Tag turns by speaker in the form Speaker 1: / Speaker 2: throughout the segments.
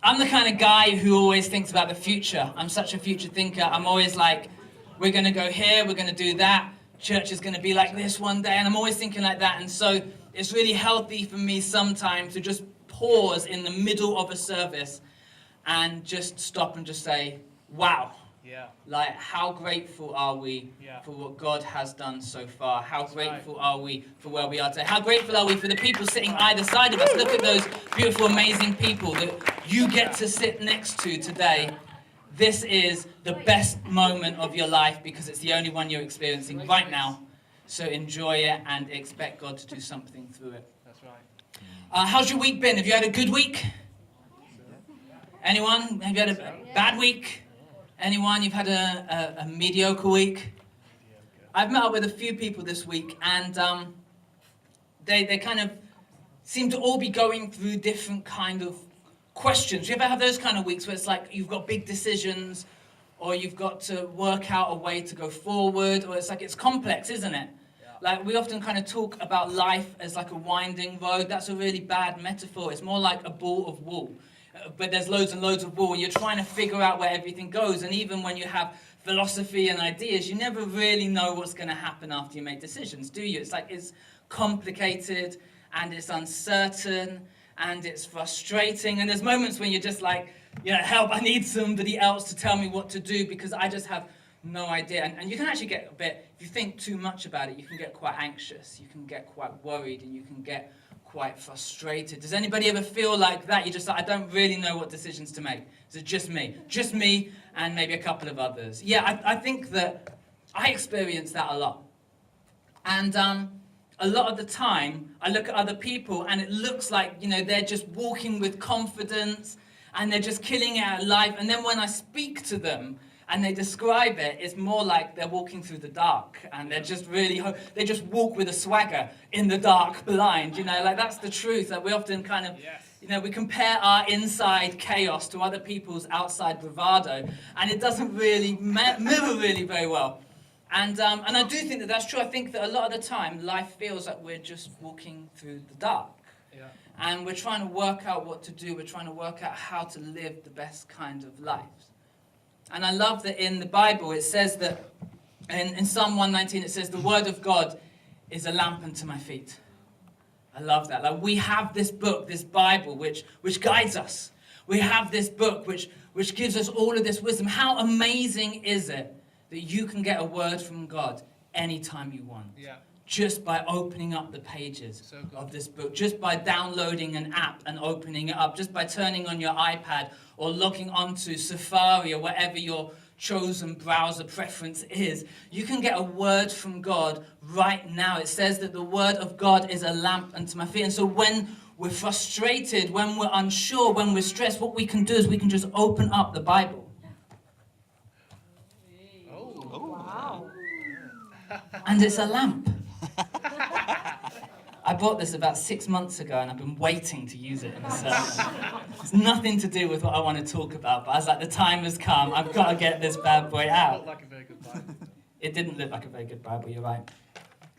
Speaker 1: I'm the kind of guy who always thinks about the future. I'm such a future thinker. I'm always like, we're going to go here, we're going to do that. Church is going to be like this one day. And I'm always thinking like that. And so it's really healthy for me sometimes to just pause in the middle of a service and just stop and just say, wow.
Speaker 2: Yeah.
Speaker 1: Like, how grateful are we for what God has done so far? How grateful are we for where we are today? How grateful are we for the people sitting either side of us? Look at those beautiful, amazing people that you get to sit next to today. This is the best moment of your life because it's the only one you're experiencing right now. So enjoy it and expect God to do something through it.
Speaker 2: That's right.
Speaker 1: How's your week been? Have you had a good week? Anyone? Have you had a bad week? Anyone? You've had a mediocre week? I've met up with a few people this week, and they kind of seem to all be going through different kind of questions. You ever have those kind of weeks where it's like you've got big decisions, or you've got to work out a way to go forward, or it's like it's complex, isn't it? Like we often kind of talk about life as like a winding road. That's a really bad metaphor. It's more like a ball of wool. But there's loads and loads of wool, and you're trying to figure out where everything goes. And even when you have philosophy and ideas, you never really know what's going to happen after you make decisions, do you? It's like it's complicated, and it's uncertain, and it's frustrating. And there's moments when you're just like, you know, help, I need somebody else to tell me what to do because I just have no idea. And you can actually get a bit, if you think too much about it, you can get quite anxious, you can get quite worried, and you can get quite frustrated. Does anybody ever feel like that? You're just like, I don't really know what decisions to make. Is it just me? Just me and maybe a couple of others. Yeah, I think that I experience that a lot. And a lot of the time, I look at other people and it looks like, you know, they're just walking with confidence and they're just killing it out of life. And then when I speak to them, and they describe it, it's more like they're walking through the dark, and they're just really, they just walk with a swagger in the dark, blind, you know, like that's the truth. Like we often kind of, you know, we compare our inside chaos to other people's outside bravado, and it doesn't really mirror really very well. And I do think that that's true. I think that a lot of the time, life feels like we're just walking through the dark.
Speaker 2: Yeah.
Speaker 1: And we're trying to work out what to do. We're trying to work out how to live the best kind of life. And I love that in the Bible it says that, in Psalm 119 it says, the word of God is a lamp unto my feet. I love that. Like we have this book, this Bible, which guides us. We have this book which gives us all of this wisdom. How amazing is it that you can get a word from God anytime you want?
Speaker 2: Yeah.
Speaker 1: Just by opening up the pages of this book, just by downloading an app and opening it up, just by turning on your iPad or logging onto Safari or whatever your chosen browser preference is, you can get a word from God right now. It says that the word of God is a lamp unto my feet. And so when we're frustrated, when we're unsure, when we're stressed, what we can do is we can just open up the Bible.
Speaker 3: Wow.
Speaker 1: And it's a lamp. I bought this about 6 months ago and I've been waiting to use it in a sermon. It's nothing to do with what I want to talk about, but I was like, the time has come, I've got to get this bad boy
Speaker 2: It
Speaker 1: out.
Speaker 2: looked like a very good Bible.
Speaker 1: It didn't look like a very good Bible, you're right.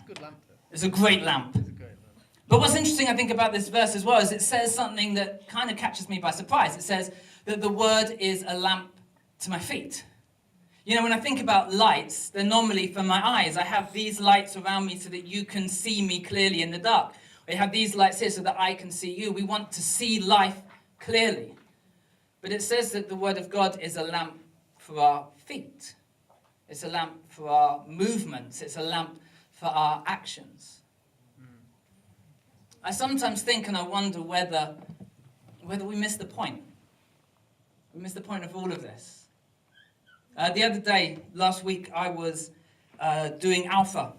Speaker 2: Good lamp though.
Speaker 1: It's a great lamp.
Speaker 2: It's a great lamp.
Speaker 1: But what's interesting, I think, about this verse as well is it says something that kind of catches me by surprise. It says that the word is a lamp to my feet. You know, when I think about lights, they're normally for my eyes. I have these lights around me so that you can see me clearly in the dark. We have these lights here so that I can see you. We want to see life clearly. But it says that the word of God is a lamp for our feet. It's a lamp for our movements. It's a lamp for our actions. I sometimes think and I wonder whether we miss the point. We miss the point of all of this. The other day, last week, I was doing Alpha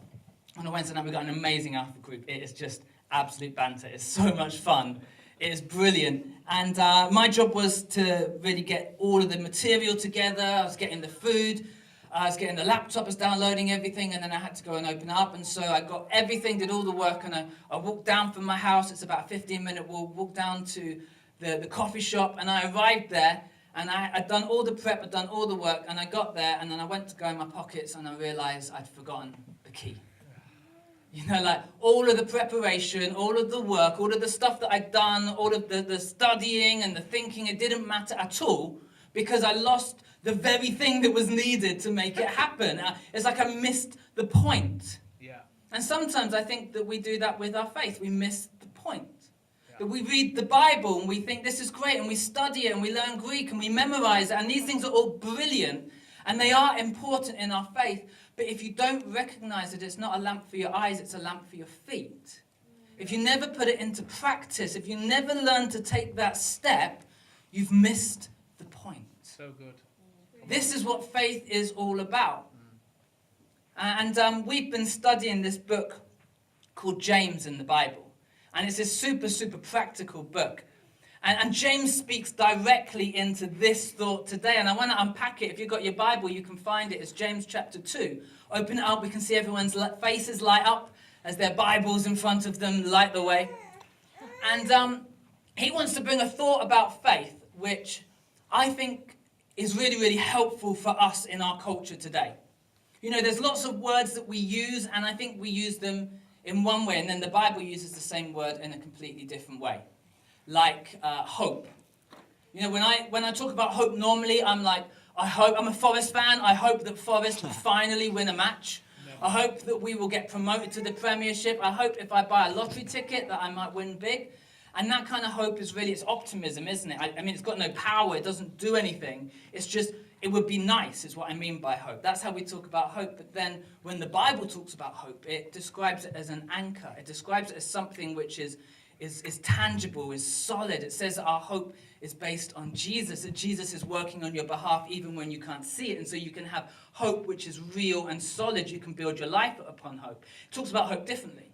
Speaker 1: on a Wednesday night. We've got an amazing Alpha group. It is just absolute banter. It's so much fun. It is brilliant. And my job was to really get all of the material together. I was getting the food. I was getting the laptop, I was downloading everything, and then I had to go and open it up. And so I got everything, did all the work, and I walked down from my house. It's about a 15-minute walk down to the coffee shop, and I arrived there. And I'd done all the prep, I'd done all the work, and I got there, and then I went to go in my pockets, and I realized I'd forgotten the key. You know, like all of the preparation, all of the work, all of the stuff that I'd done, all of the studying and the thinking, it didn't matter at all because I lost the very thing that was needed to make it happen. It's like I missed the point.
Speaker 2: Yeah.
Speaker 1: And sometimes I think that we do that with our faith. We miss the point.
Speaker 2: Yeah.
Speaker 1: That we read the Bible and we think this is great and we study it and we learn Greek and we memorize it and these things are all brilliant and they are important in our faith. But if you don't recognize it, it's not a lamp for your eyes, it's a lamp for your feet. If you never put it into practice, if you never learn to take that step, you've missed the point.
Speaker 2: So good.
Speaker 1: This is what faith is all about. And we've been studying this book called James in the Bible. And it's a super, super practical book. And James speaks directly into this thought today. And I want to unpack it. If you've got your Bible, you can find it. It's James chapter 2. Open it up. We can see everyone's faces light up as their Bibles in front of them light the way. And he wants to bring a thought about faith, which I think is really, really helpful for us in our culture today. You know, there's lots of words that we use, and I think we use them in one way, and then the Bible uses the same word in a completely different way. Like hope. You know, when I talk about hope normally, I'm like, I hope, I'm a Forest fan, I hope that Forest will finally win a match. I hope that we will get promoted to the Premiership. I hope if I buy a lottery ticket that I might win big. And that kind of hope is really, it's optimism, isn't it? I mean, it's got no power, it doesn't do anything. It's just, it would be nice, is what I mean by hope. That's how we talk about hope. But then when the Bible talks about hope, it describes it as an anchor. It describes it as something which is tangible, is solid. It says that our hope is based on Jesus, that Jesus is working on your behalf even when you can't see it. And so you can have hope which is real and solid. You can build your life upon hope. It talks about hope differently.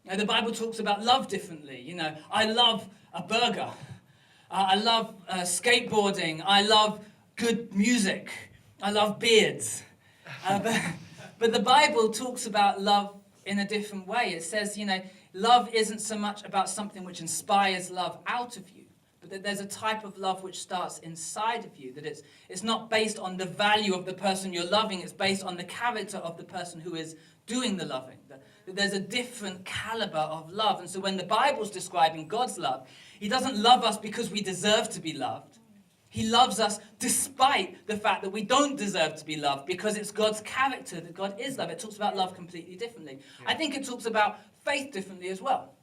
Speaker 1: Now, the Bible talks about love differently. You know, I love a burger. I love skateboarding. I love good music. I love beards. But the Bible talks about love in a different way. It says, you know, love isn't so much about something which inspires love out of you, but that there's a type of love which starts inside of you, that it's not based on the value of the person you're loving, it's based on the character of the person who is doing the loving. That there's a different caliber of love. And so when the Bible's describing God's love, he doesn't love us because we deserve to be loved. He loves us despite the fact that we don't deserve to be loved, because it's God's character that God is love. It talks about love completely differently. Yeah. I think it talks about faith differently as well.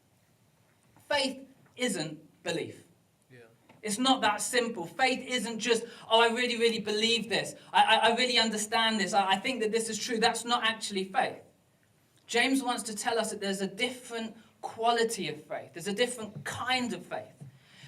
Speaker 1: Faith isn't belief. Yeah. It's not that simple. Faith isn't just, oh, I really, really believe this. I really understand this. I think that this is true. That's not actually faith. James wants to tell us that there's a different quality of faith. There's a different kind of faith.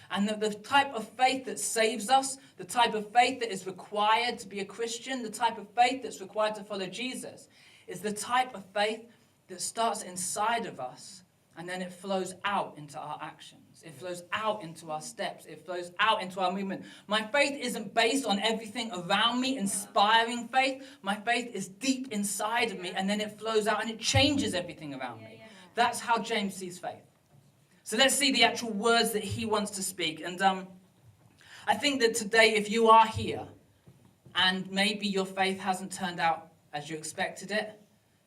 Speaker 1: And that the type of faith that saves us, the type of faith that is required to be a Christian, the type of faith that's required to follow Jesus, is the type of faith that starts inside of us and then it flows out into our actions. It flows out into our steps. It flows out into our movement. My faith isn't based on everything around me, inspiring faith. My faith is deep inside of me and then it flows out and it changes everything around me. That's how James sees faith. So let's see the actual words that he wants to speak. And I think that today, if you are here and maybe your faith hasn't turned out as you expected it,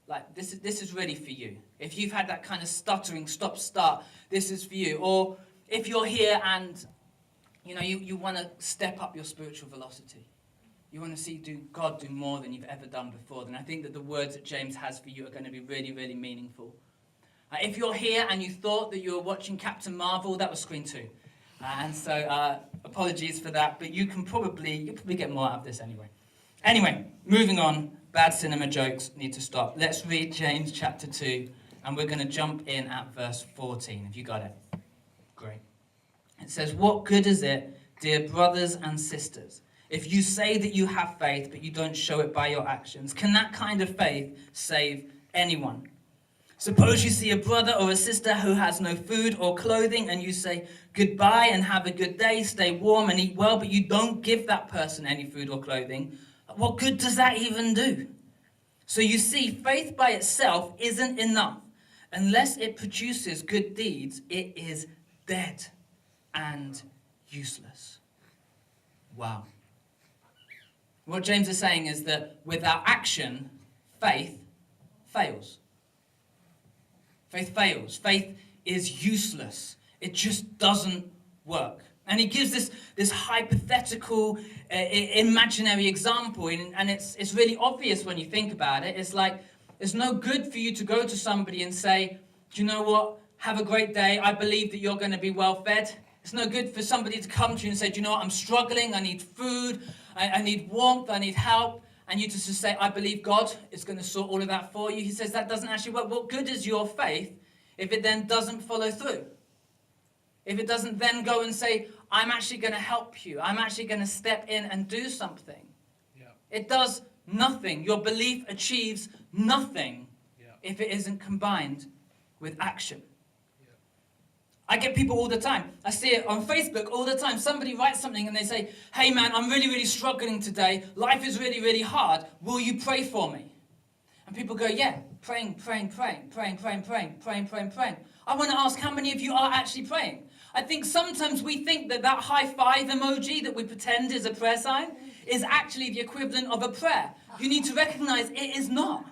Speaker 1: like this is really for you. If you've had that kind of stuttering, stop-start, this is for you. Or if you're here and you want to step up your spiritual velocity, you want to see God do more than you've ever done before, then I think that the words that James has for you are going to be really, really meaningful. If you're here and you thought that you were watching Captain Marvel, that was screen 2. And so apologies for that, but you'll probably get more out of this anyway. Anyway, moving on. Bad cinema jokes need to stop. Let's read James chapter 2, and we're going to jump in at verse 14. Have you got it? Great. It says, "What good is it, dear brothers and sisters, if you say that you have faith, but you don't show it by your actions? Can that kind of faith save anyone? Suppose you see a brother or a sister who has no food or clothing, and you say, 'Goodbye and have a good day, stay warm and eat well,' but you don't give that person any food or clothing. What good does that even do? So you see, faith by itself isn't enough. Unless it produces good deeds, it is dead and useless." Wow. What James is saying is that without action, faith fails. Faith fails. Faith is useless. It just doesn't work. And he gives this hypothetical, imaginary example, and it's really obvious when you think about it. It's like, it's no good for you to go to somebody and say, do you know what, have a great day, I believe that you're going to be well fed. It's no good for somebody to come to you and say, do you know what, I'm struggling, I need food, I need warmth, I need help. And you just say, I believe God is going to sort all of that for you. He says that doesn't actually work. What good is your faith if it then doesn't follow through? If it doesn't then go and say, I'm actually going to help you. I'm actually going to step in and do something.
Speaker 2: Yeah.
Speaker 1: It does nothing. Your belief achieves nothing if it isn't combined with action. I get people all the time. I see it on Facebook all the time. Somebody writes something and they say, hey man, I'm really, really struggling today. Life is really, really hard. Will you pray for me? And people go, yeah, praying. I want to ask how many of you are actually praying? I think sometimes we think that high five emoji that we pretend is a prayer sign is actually the equivalent of a prayer. You need to recognize it is not.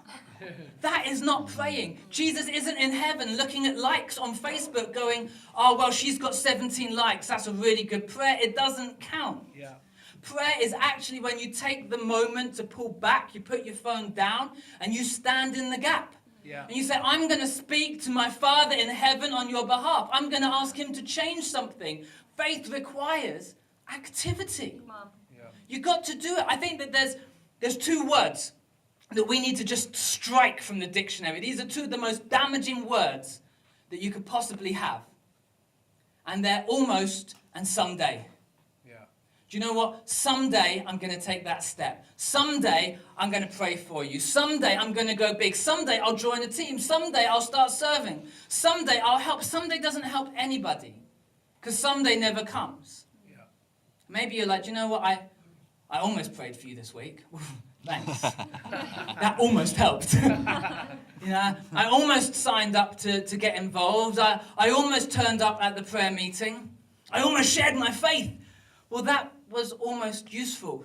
Speaker 1: That is not praying. Jesus isn't in heaven looking at likes on Facebook going, oh, well, she's got 17 likes. That's a really good prayer. It doesn't count.
Speaker 2: Yeah.
Speaker 1: Prayer is actually when you take the moment to pull back, you put your phone down, and you stand in the gap.
Speaker 2: Yeah.
Speaker 1: And you say, I'm going to speak to my Father in heaven on your behalf. I'm going to ask him to change something. Faith requires activity.
Speaker 2: Yeah.
Speaker 1: You've got to do it. I think that there's two words that we need to just strike from the dictionary. These are two of the most damaging words that you could possibly have. And they're almost and someday.
Speaker 2: Yeah.
Speaker 1: Do you know what? Someday I'm going to take that step. Someday I'm going to pray for you. Someday I'm going to go big. Someday I'll join a team. Someday I'll start serving. Someday I'll help. Someday doesn't help anybody because someday never comes.
Speaker 2: Yeah.
Speaker 1: Maybe you're like, do you know what? I almost prayed for you this week. Thanks. That almost helped. I almost signed up to get involved. I almost turned up at the prayer meeting. I almost shared my faith. Well, that was almost useful.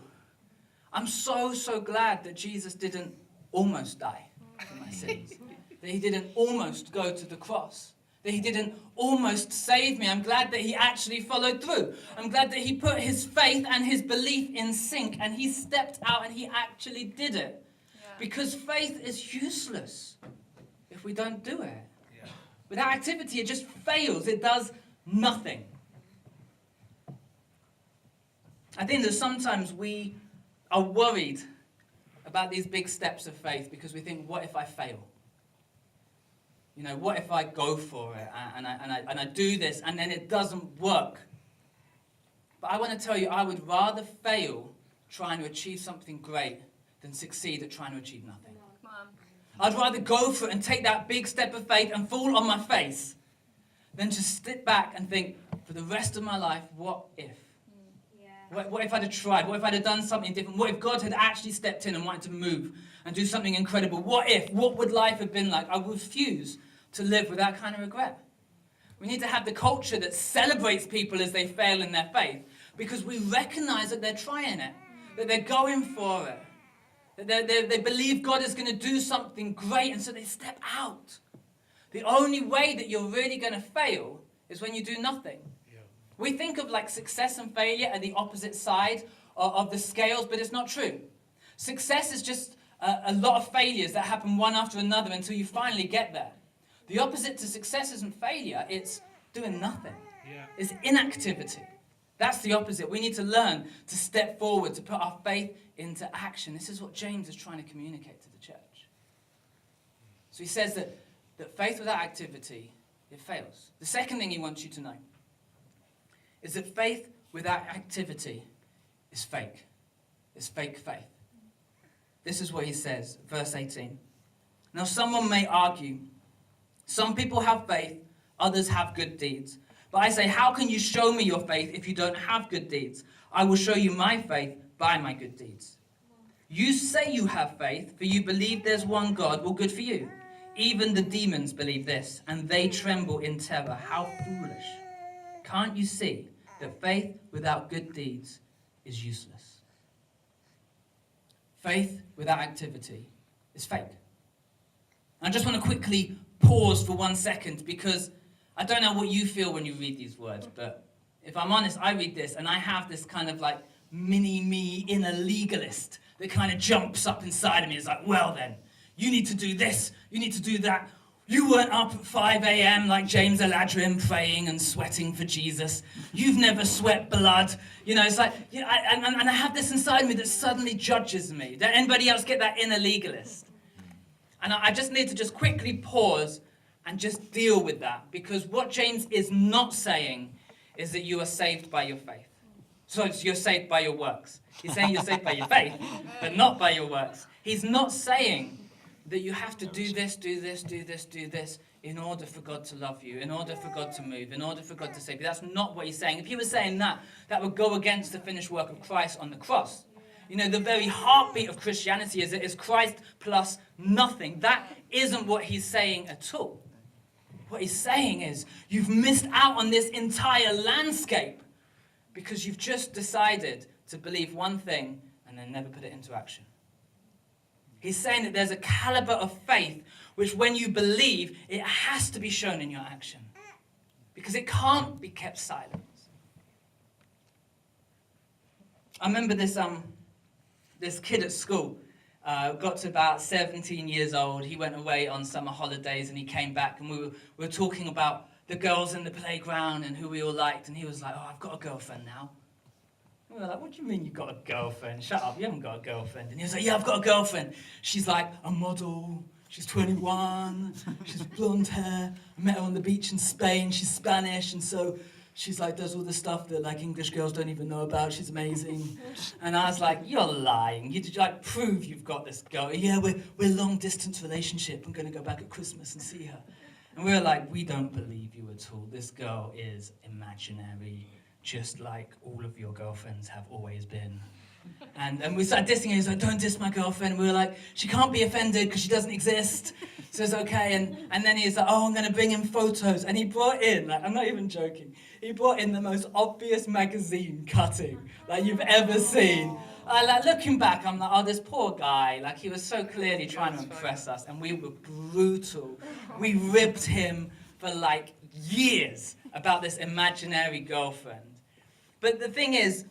Speaker 1: I'm so glad that Jesus didn't almost die for my sins. That he didn't almost go to the cross. That he didn't almost save me. I'm glad that he actually followed through. I'm glad that he put his faith and his belief in sync and he stepped out and he actually did it. Yeah. Because faith is useless if we don't do it. Yeah. Without activity, it just fails. It does nothing. I think that sometimes we are worried about these big steps of faith because we think, what if I fail? You know, what if I go for it and I do this and then it doesn't work? But I want to tell you, I would rather fail trying to achieve something great than succeed at trying to achieve nothing.
Speaker 3: Come on.
Speaker 1: I'd rather go for it and take that big step of faith and fall on my face than to sit back and think, for the rest of my life, what if? What if I'd have tried? What if I'd have done something different? What if God had actually stepped in and wanted to move and do something incredible? What if? What would life have been like? I refuse to live with that kind of regret. We need to have the culture that celebrates people as they fail in their faith because we recognize that they're trying it, that they're going for it, that they believe God is going to do something great, and so they step out. The only way that you're really going to fail is when you do nothing. We think of like success and failure at the opposite side of the scales, but it's not true. Success is just a lot of failures that happen one after another until you finally get there. The opposite to success isn't failure, it's doing nothing. Yeah. It's inactivity. That's the opposite. We need to learn to step forward, to put our faith into action. This is what James is trying to communicate to the church. So he says that faith without activity, it fails. The second thing he wants you to know is that faith without activity is fake. It's fake faith. This is what he says, verse 18. Now someone may argue, some people have faith, others have good deeds. But I say, how can you show me your faith if you don't have good deeds? I will show you my faith by my good deeds. You say you have faith, for you believe there's one God. Well, good for you. Even the demons believe this, and they tremble in terror. How foolish. Can't you see that faith without good deeds is useless? Faith without activity is fake. I just want to quickly pause for 1 second, because I don't know what you feel when you read these words, but if I'm honest, I read this and I have this kind of like mini me inner legalist that kind of jumps up inside of me. It's like, well then, you need to do this, you need to do that. You weren't up at 5 a.m. like James Eladrin praying and sweating for Jesus. You've never sweat blood. You know, it's like, and I have this inside me that suddenly judges me. Does anybody else get that inner legalist? And I just need to just quickly pause and just deal with that, because what James is not saying is that you are saved by your faith. So you're saved by your works. He's saying you're saved by your faith, but not by your works. He's not saying that you have to do this, do this, do this, do this in order for God to love you, in order for God to move, in order for God to save you. That's not what he's saying. If he was saying that, that would go against the finished work of Christ on the cross. You know, the very heartbeat of Christianity is Christ plus nothing. That isn't what he's saying at all. What he's saying is, you've missed out on this entire landscape because you've just decided to believe one thing and then never put it into action. He's saying that there's a caliber of faith which, when you believe, it has to be shown in your action, because it can't be kept silent. I remember this kid at school, got to about 17 years old. He went away on summer holidays and he came back, and we were talking about the girls in the playground and who we all liked, and he was like, oh, I've got a girlfriend now. We were like, what do you mean you've got a girlfriend? Shut up, you haven't got a girlfriend. And he was like, yeah, I've got a girlfriend. She's like a model, she's 21, she's blonde hair. I met her on the beach in Spain, she's Spanish, and so she's like, does all the stuff that like English girls don't even know about. She's amazing. And I was like, you're lying. You like prove you've got this girl. Yeah, we're long distance relationship. I'm gonna go back at Christmas and see her. And we were like, we don't believe you at all. This girl is imaginary, just like all of your girlfriends have always been. And we started dissing her. He was like, don't diss my girlfriend. And we were like, she can't be offended because she doesn't exist. So it's okay. And then he's like, oh, I'm going to bring in photos. And he brought in, like, I'm not even joking, he brought in the most obvious magazine cutting like you've ever seen. Like, looking back, I'm like, oh, this poor guy. Like, he was so clearly trying to impress us. And we were brutal. We ribbed him for like years about this imaginary girlfriend. But the thing is,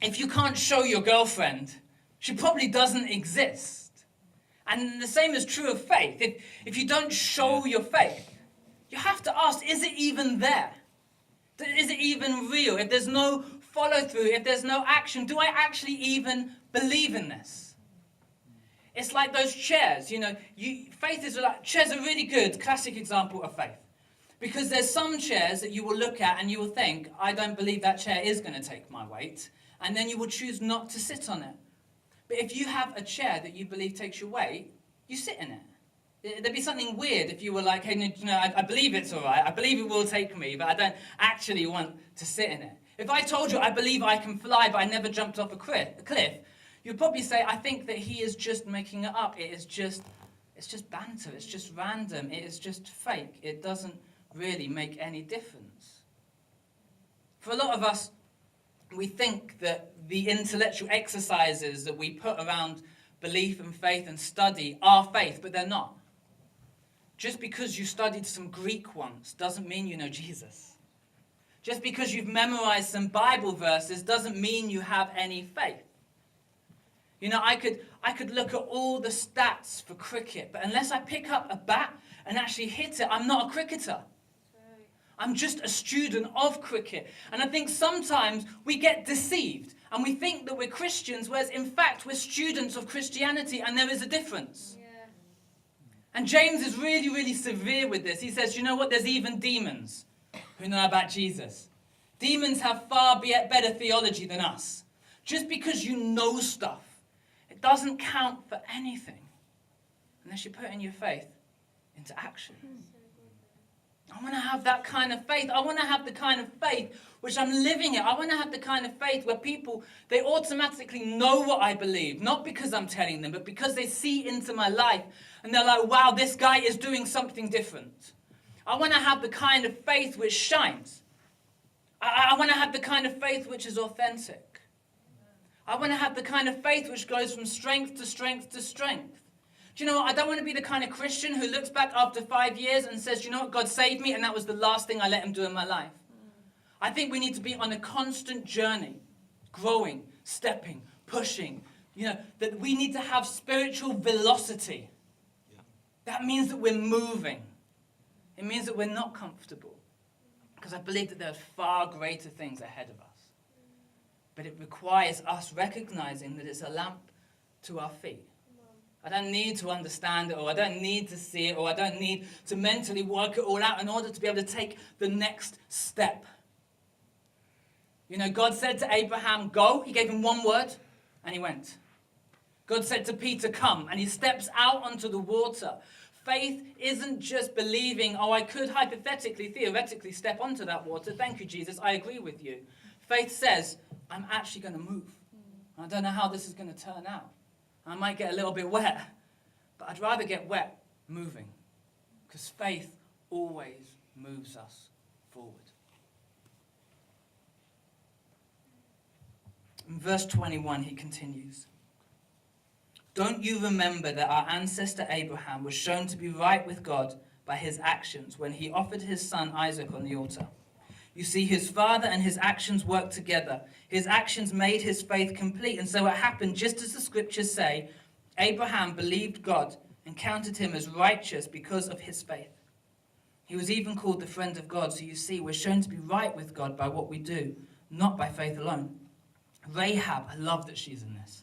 Speaker 1: if you can't show your girlfriend, she probably doesn't exist. And the same is true of faith. If you don't show your faith, you have to ask, is it even there? Is it even real? If there's no follow through, if there's no action, do I actually even believe in this? It's like those chairs, you know, faith is like, chairs are really good, classic example of faith. Because there's some chairs that you will look at and you will think, I don't believe that chair is going to take my weight. And then you will choose not to sit on it. But if you have a chair that you believe takes your weight, you sit in it. There'd be something weird if you were like, hey, you know, I believe it's all right. I believe it will take me, but I don't actually want to sit in it. If I told you I believe I can fly, but I never jumped off a cliff, you'd probably say, I think that he is just making it up. It's just banter. It's just random. It is just fake. It doesn't really make any difference. For a lot of us, we think that the intellectual exercises that we put around belief and faith and study are faith, but they're not. Just because you studied some Greek once doesn't mean you know Jesus. Just because you've memorized some Bible verses doesn't mean you have any faith. You know, I could look at all the stats for cricket, but unless I pick up a bat and actually hit it, I'm not a cricketer. I'm just a student of cricket. And I think sometimes we get deceived and we think that we're Christians, whereas in fact we're students of Christianity, and there is a difference. Yeah. And James is really, really severe with this. He says, you know what, there's even demons who know about Jesus. Demons have far better theology than us. Just because you know stuff, it doesn't count for anything unless you're putting your faith into action. I want to have that kind of faith. I want to have the kind of faith which I'm living it. I want to have the kind of faith where people, they automatically know what I believe. Not because I'm telling them, but because they see into my life and they're like, wow, this guy is doing something different. I want to have the kind of faith which shines. I want to have the kind of faith which is authentic. I want to have the kind of faith which goes from strength to strength to strength. Do you know what? I don't want to be the kind of Christian who looks back after 5 years and says, you know what, God saved me and that was the last thing I let him do in my life. I think we need to be on a constant journey, growing, stepping, pushing. That we need to have spiritual velocity.
Speaker 4: Yeah.
Speaker 1: That means that we're moving. It means that we're not comfortable. Because I believe that there are far greater things ahead of us. But it requires us recognizing that it's a lamp to our feet. I don't need to understand it, or I don't need to see it, or I don't need to mentally work it all out in order to be able to take the next step. God said to Abraham, go. He gave him one word, and he went. God said to Peter, come, and he steps out onto the water. Faith isn't just believing, I could hypothetically, theoretically step onto that water. Thank you, Jesus, I agree with you. Faith says, I'm actually going to move. I don't know how this is going to turn out. I might get a little bit wet, but I'd rather get wet moving, because faith always moves us forward. In verse 21, he continues, don't you remember that our ancestor Abraham was shown to be right with God by his actions when he offered his son Isaac on the altar? You see, his father and his actions worked together. His actions made his faith complete. And so it happened just as the scriptures say, Abraham believed God and counted him as righteous because of his faith. He was even called the friend of God. So you see, we're shown to be right with God by what we do, not by faith alone. Rahab, I love that she's in this.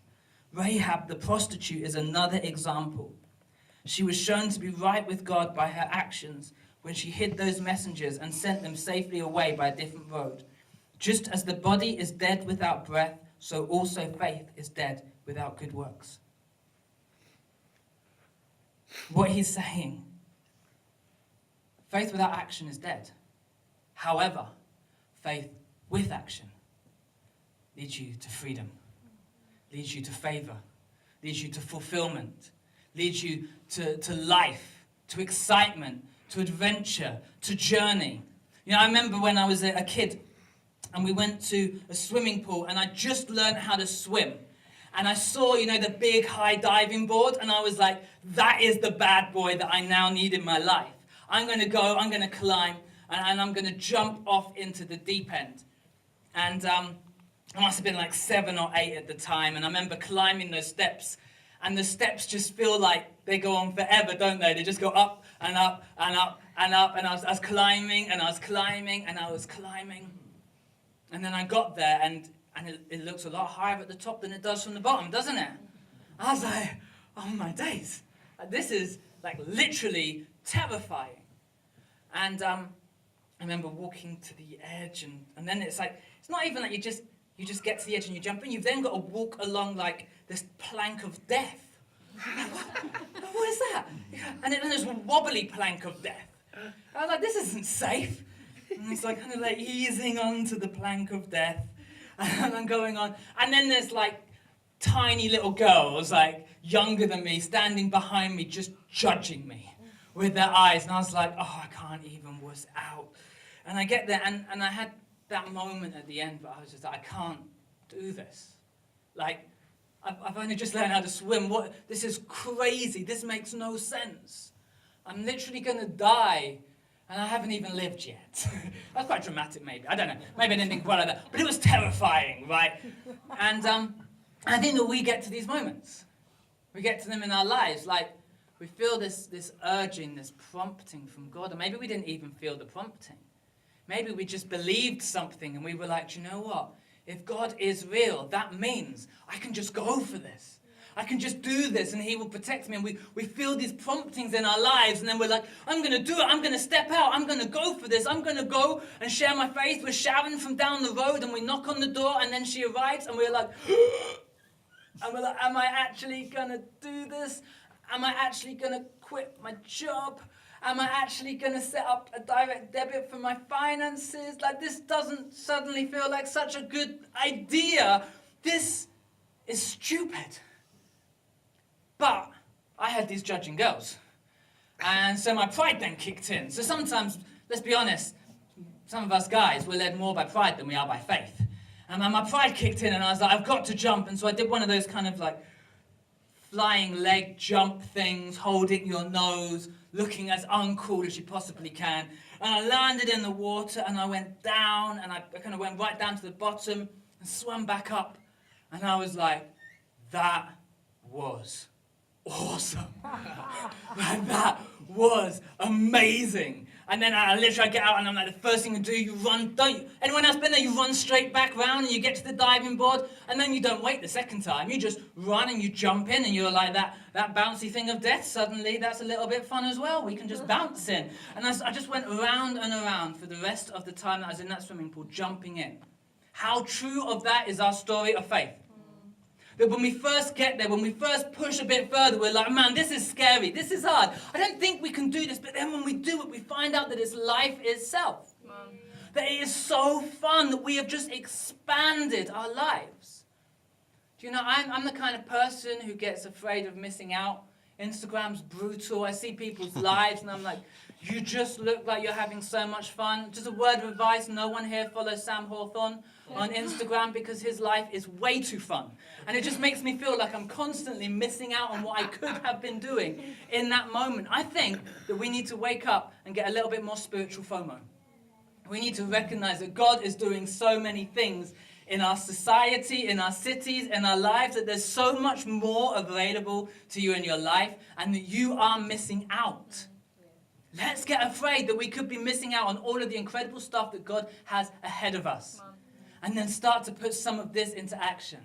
Speaker 1: Rahab, the prostitute, is another example. She was shown to be right with God by her actions when she hid those messengers and sent them safely away by a different road. Just as the body is dead without breath, so also faith is dead without good works. What he's saying, faith without action is dead. However, faith with action leads you to freedom, leads you to favor, leads you to fulfillment, leads you to life, to excitement, to adventure, to journey. I remember when I was a kid and we went to a swimming pool and I just learned how to swim. And I saw, the big high diving board and I was like, that is the bad boy that I now need in my life. I'm going to go, I'm going to climb, and I'm going to jump off into the deep end. And I must have been like 7 or 8 at the time, and I remember climbing those steps, and the steps just feel like they go on forever, don't they? They just go up and up and up and up, and I was climbing, and I was climbing, and I was climbing. And then I got there, and it looks a lot higher at the top than it does from the bottom, doesn't it? I was like, oh my days, this is like literally terrifying. And I remember walking to the edge, and then it's like, it's not even like you just get to the edge and you jump in. You've then got to walk along like this plank of death. What is that? And then there's a wobbly plank of death. I was like, this isn't safe. And it's like kind of like easing onto the plank of death. And I'm going on. And then there's like tiny little girls, like younger than me, standing behind me, just judging me with their eyes. And I was like, oh, I can't even wuss out. And I get there, and I had that moment at the end, but I was just like, I can't do this. Like, I've only just learned how to swim. This is crazy. This makes no sense. I'm literally going to die, and I haven't even lived yet. That's quite dramatic, maybe. I don't know. Maybe I didn't think quite like that. But it was terrifying, right? And I think that we get to these moments. We get to them in our lives. Like, we feel this urging, this prompting from God. Or maybe we didn't even feel the prompting. Maybe we just believed something and we were like, you know what? If God is real, that means I can just go for this. I can just do this and he will protect me. And we feel these promptings in our lives, and then we're like, I'm going to do it. I'm going to step out. I'm going to go for this. I'm going to go and share my faith with Sharon from down the road, and we knock on the door and then she arrives and we're like, and we're like, am I actually going to do this? Am I actually going to quit my job? Am I actually going to set up a direct debit for my finances? Like, this doesn't suddenly feel like such a good idea. This is stupid. But I had these judging girls. And so my pride then kicked in. So sometimes, let's be honest, some of us guys, we're led more by pride than we are by faith. And my pride kicked in, and I was like, I've got to jump. And so I did one of those kind of like flying leg jump things, holding your nose, looking as uncool as you possibly can. And I landed in the water and I went down and I kind of went right down to the bottom and swam back up. And I was like, that was awesome. Man, that was amazing. And then I literally get out and I'm like, the first thing you do, you run, don't you? Anyone else been there? You run straight back round and you get to the diving board and then you don't wait the second time. You just run and you jump in and you're like that bouncy thing of death. Suddenly that's a little bit fun as well. We can just bounce in. And I just went around and around for the rest of the time that I was in that swimming pool, jumping in. How true of that is our story of faith? That when we first get there, when we first push a bit further, we're like, man, this is scary, this is hard. I don't think we can do this. But then when we do it, we find out that it's life itself. That it is so fun that we have just expanded our lives. Do you know, I'm the kind of person who gets afraid of missing out. Instagram's brutal. I see people's lives and I'm like, you just look like you're having so much fun. Just a word of advice, no one here follows Sam Hawthorne on Instagram because his life is way too fun. And it just makes me feel like I'm constantly missing out on what I could have been doing in that moment. I think that we need to wake up and get a little bit more spiritual FOMO. We need to recognize that God is doing so many things in our society, in our cities, in our lives, that there's so much more available to you in your life and that you are missing out. Let's get afraid that we could be missing out on all of the incredible stuff that God has ahead of us. And then start to put some of this into action.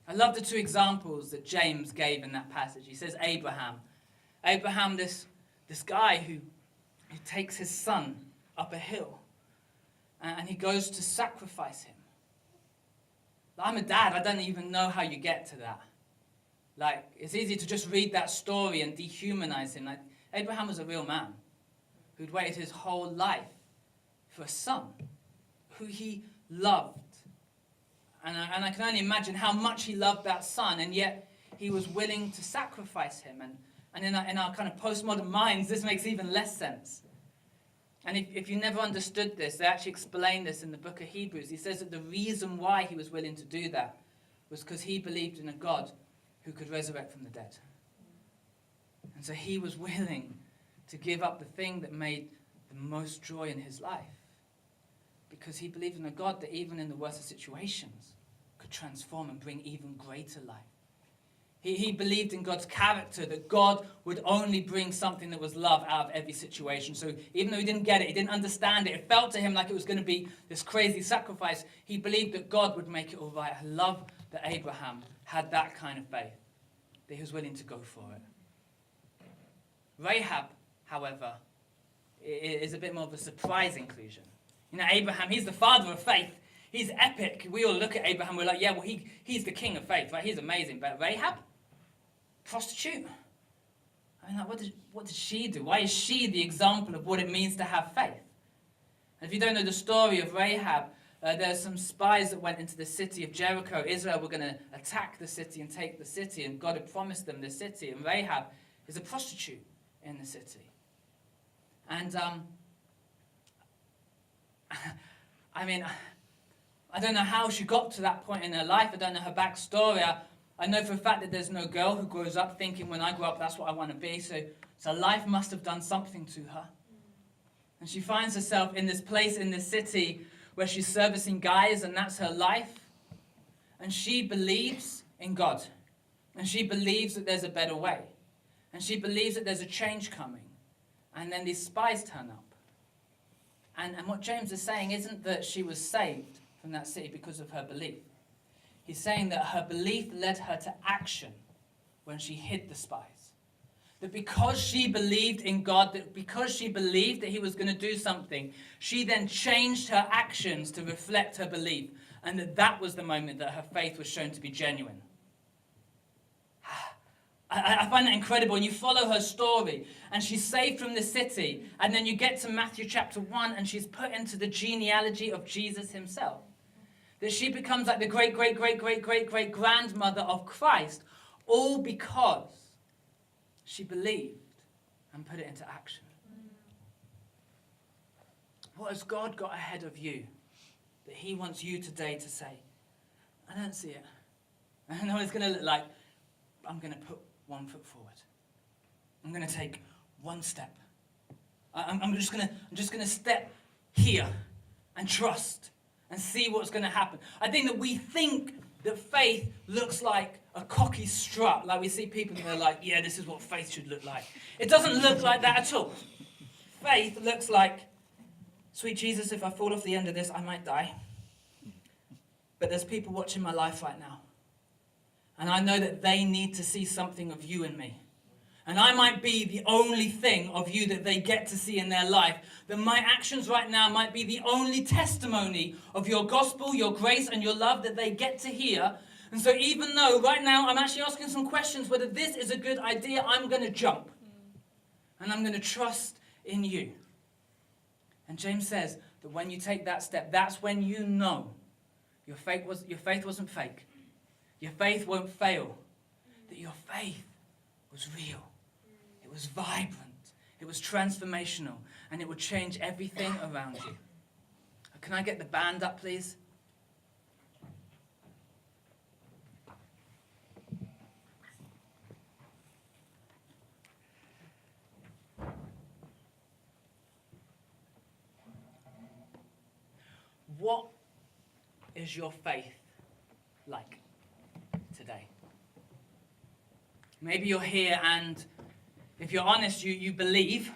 Speaker 1: I love the two examples that James gave in that passage. He says Abraham. Abraham, this guy who takes his son up a hill and he goes to sacrifice him. I'm a dad, I don't even know how you get to that. Like, it's easy to just read that story and dehumanize him. Like, Abraham was a real man who'd waited his whole life for a son who he loved. And I can only imagine how much he loved that son, and yet he was willing to sacrifice him. And in our kind of postmodern minds, this makes even less sense. And if you never understood this, they actually explain this in the book of Hebrews. He says that the reason why he was willing to do that was because he believed in a God who could resurrect from the dead. And so he was willing to give up the thing that made the most joy in his life, because he believed in a God that even in the worst of situations could transform and bring even greater life. He believed in God's character, that God would only bring something that was love out of every situation. So even though he didn't get it, he didn't understand it, it felt to him like it was going to be this crazy sacrifice, he believed that God would make it all right. I love that Abraham had that kind of faith, that he was willing to go for it. Rahab, however, is a bit more of a surprise inclusion. You know, Abraham, he's the father of faith. He's epic. We all look at Abraham, we're like, yeah, well, he's the king of faith, right? He's amazing. But Rahab? Prostitute. I mean, like, what did she do? Why is she the example of what it means to have faith? And if you don't know the story of Rahab, there's some spies that went into the city of Jericho. Israel were going to attack the city and take the city, and God had promised them this city. And Rahab is a prostitute in the city. And, I mean, I don't know how she got to that point in her life. I don't know her backstory. I know for a fact that there's no girl who grows up thinking, when I grow up, that's what I want to be. So life must have done something to her. And she finds herself in this place in this city where she's servicing guys, and that's her life. And she believes in God. And she believes that there's a better way. And she believes that there's a change coming. And then these spies turn up. And what James is saying isn't that she was saved from that city because of her belief. He's saying that her belief led her to action when she hid the spies. That because she believed in God, that because she believed that he was going to do something, she then changed her actions to reflect her belief. And that was the moment that her faith was shown to be genuine. I find that incredible. And you follow her story, and she's saved from the city, and then you get to Matthew chapter 1, and she's put into the genealogy of Jesus himself. That she becomes like the great-great-great-great-great-great-grandmother of Christ, all because she believed and put it into action. What has God got ahead of you that he wants you today to say, I don't see it. I know what it's going to look like, I'm going to put one foot forward. I'm going to take one step. I'm just going to step here and trust and see what's going to happen. I think that we think that faith looks like a cocky strut. Like we see people and they're like, yeah, this is what faith should look like. It doesn't look like that at all. Faith looks like, sweet Jesus, if I fall off the end of this, I might die. But there's people watching my life right now. And I know that they need to see something of you in me. And I might be the only thing of you that they get to see in their life. That my actions right now might be the only testimony of your gospel, your grace, and your love that they get to hear. And so even though right now I'm actually asking some questions whether this is a good idea, I'm going to jump. And I'm going to trust in you. And James says that when you take that step, that's when you know your faith wasn't fake. Your faith won't fail. That your faith was real. It was vibrant. It was transformational. And it would change everything around you. Can I get the band up, please? What is your faith like today? Maybe you're here and if you're honest, you believe,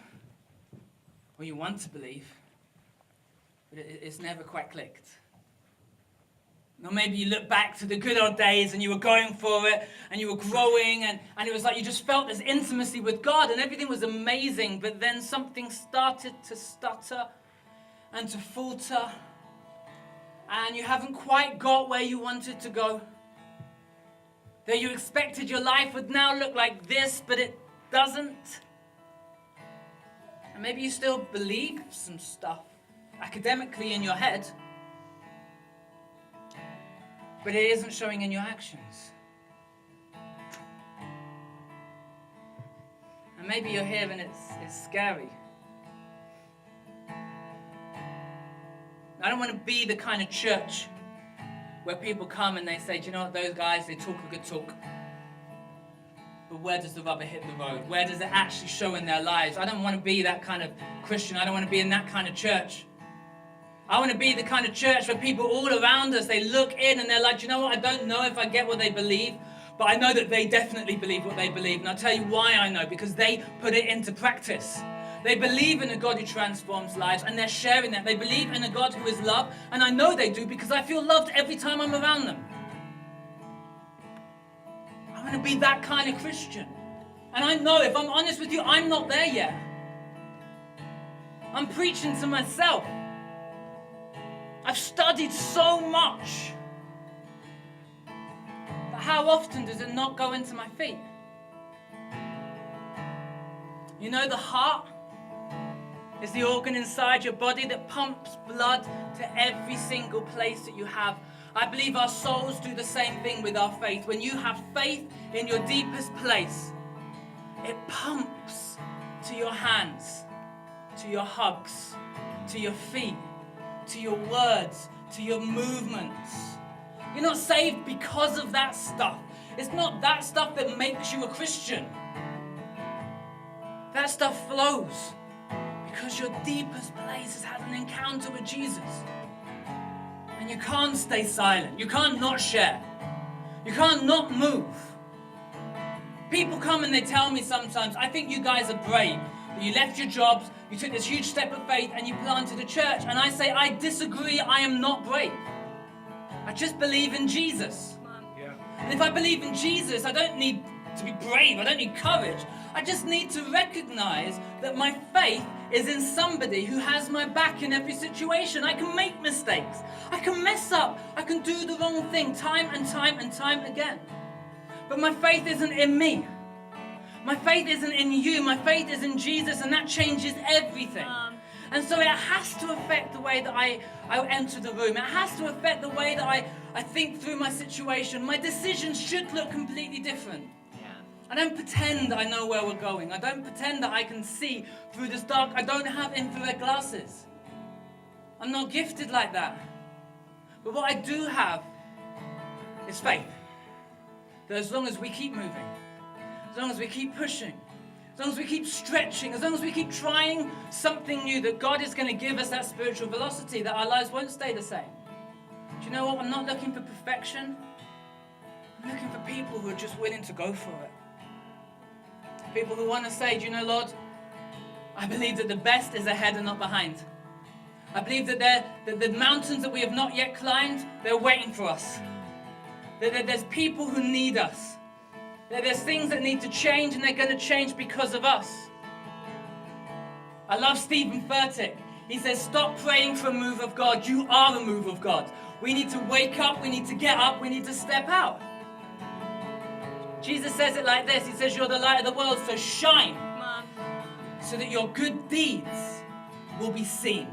Speaker 1: or you want to believe, but it's never quite clicked. Or maybe you look back to the good old days and you were going for it and you were growing and it was like you just felt this intimacy with God and everything was amazing, but then something started to stutter and to falter. And you haven't quite got where you wanted to go. That you expected your life would now look like this, but it doesn't. And maybe you still believe some stuff academically in your head, but it isn't showing in your actions. And maybe you're here and it's scary. I don't want to be the kind of church where people come and they say, do you know what, those guys, they talk a good talk. But where does the rubber hit the road? Where does it actually show in their lives? I don't want to be that kind of Christian. I don't want to be in that kind of church. I want to be the kind of church where people all around us, they look in and they're like, do you know what, I don't know if I get what they believe, but I know that they definitely believe what they believe. And I'll tell you why I know, because they put it into practice. They believe in a God who transforms lives, and they're sharing that. They believe in a God who is love, and I know they do because I feel loved every time I'm around them. I want to be that kind of Christian. And I know, if I'm honest with you, I'm not there yet. I'm preaching to myself. I've studied so much. But how often does it not go into my feet? You know, the heart is the organ inside your body that pumps blood to every single place that you have. I believe our souls do the same thing with our faith. When you have faith in your deepest place, it pumps to your hands, to your hugs, to your feet, to your words, to your movements. You're not saved because of that stuff. It's not that stuff that makes you a Christian. That stuff flows because your deepest place has had an encounter with Jesus. And you can't stay silent. You can't not share. You can't not move. People come and they tell me sometimes, I think you guys are brave. That you left your jobs, you took this huge step of faith and you planted a church. And I say, I disagree, I am not brave. I just believe in Jesus.
Speaker 2: Yeah.
Speaker 1: And if I believe in Jesus, I don't need to be brave. I don't need courage. I just need to recognize that my faith is in somebody who has my back in every situation. I can make mistakes. I can mess up. I can do the wrong thing time and time and time again. But my faith isn't in me. My faith isn't in you. My faith is in Jesus, and that changes everything. And so it has to affect the way that I enter the room. It has to affect the way that I think through my situation. My decisions should look completely different. I don't pretend I know where we're going. I don't pretend that I can see through this dark. I don't have infrared glasses. I'm not gifted like that. But what I do have is faith. that as long as we keep moving, as long as we keep pushing, as long as we keep stretching, as long as we keep trying something new, that God is going to give us that spiritual velocity, that our lives won't stay the same. Do you know what? I'm not looking for perfection. I'm looking for people who are just willing to go for it. People who want to say, do you know, Lord, I believe that the best is ahead and not behind. I believe that the mountains that we have not yet climbed, they're waiting for us. That there's people who need us. That there's things that need to change, and they're going to change because of us. I love Stephen Furtick. He says, stop praying for a move of God. You are a move of God. We need to wake up. We need to get up. We need to step out. Jesus says it like this. He says, you're the light of the world, so shine. So that your good deeds will be seen.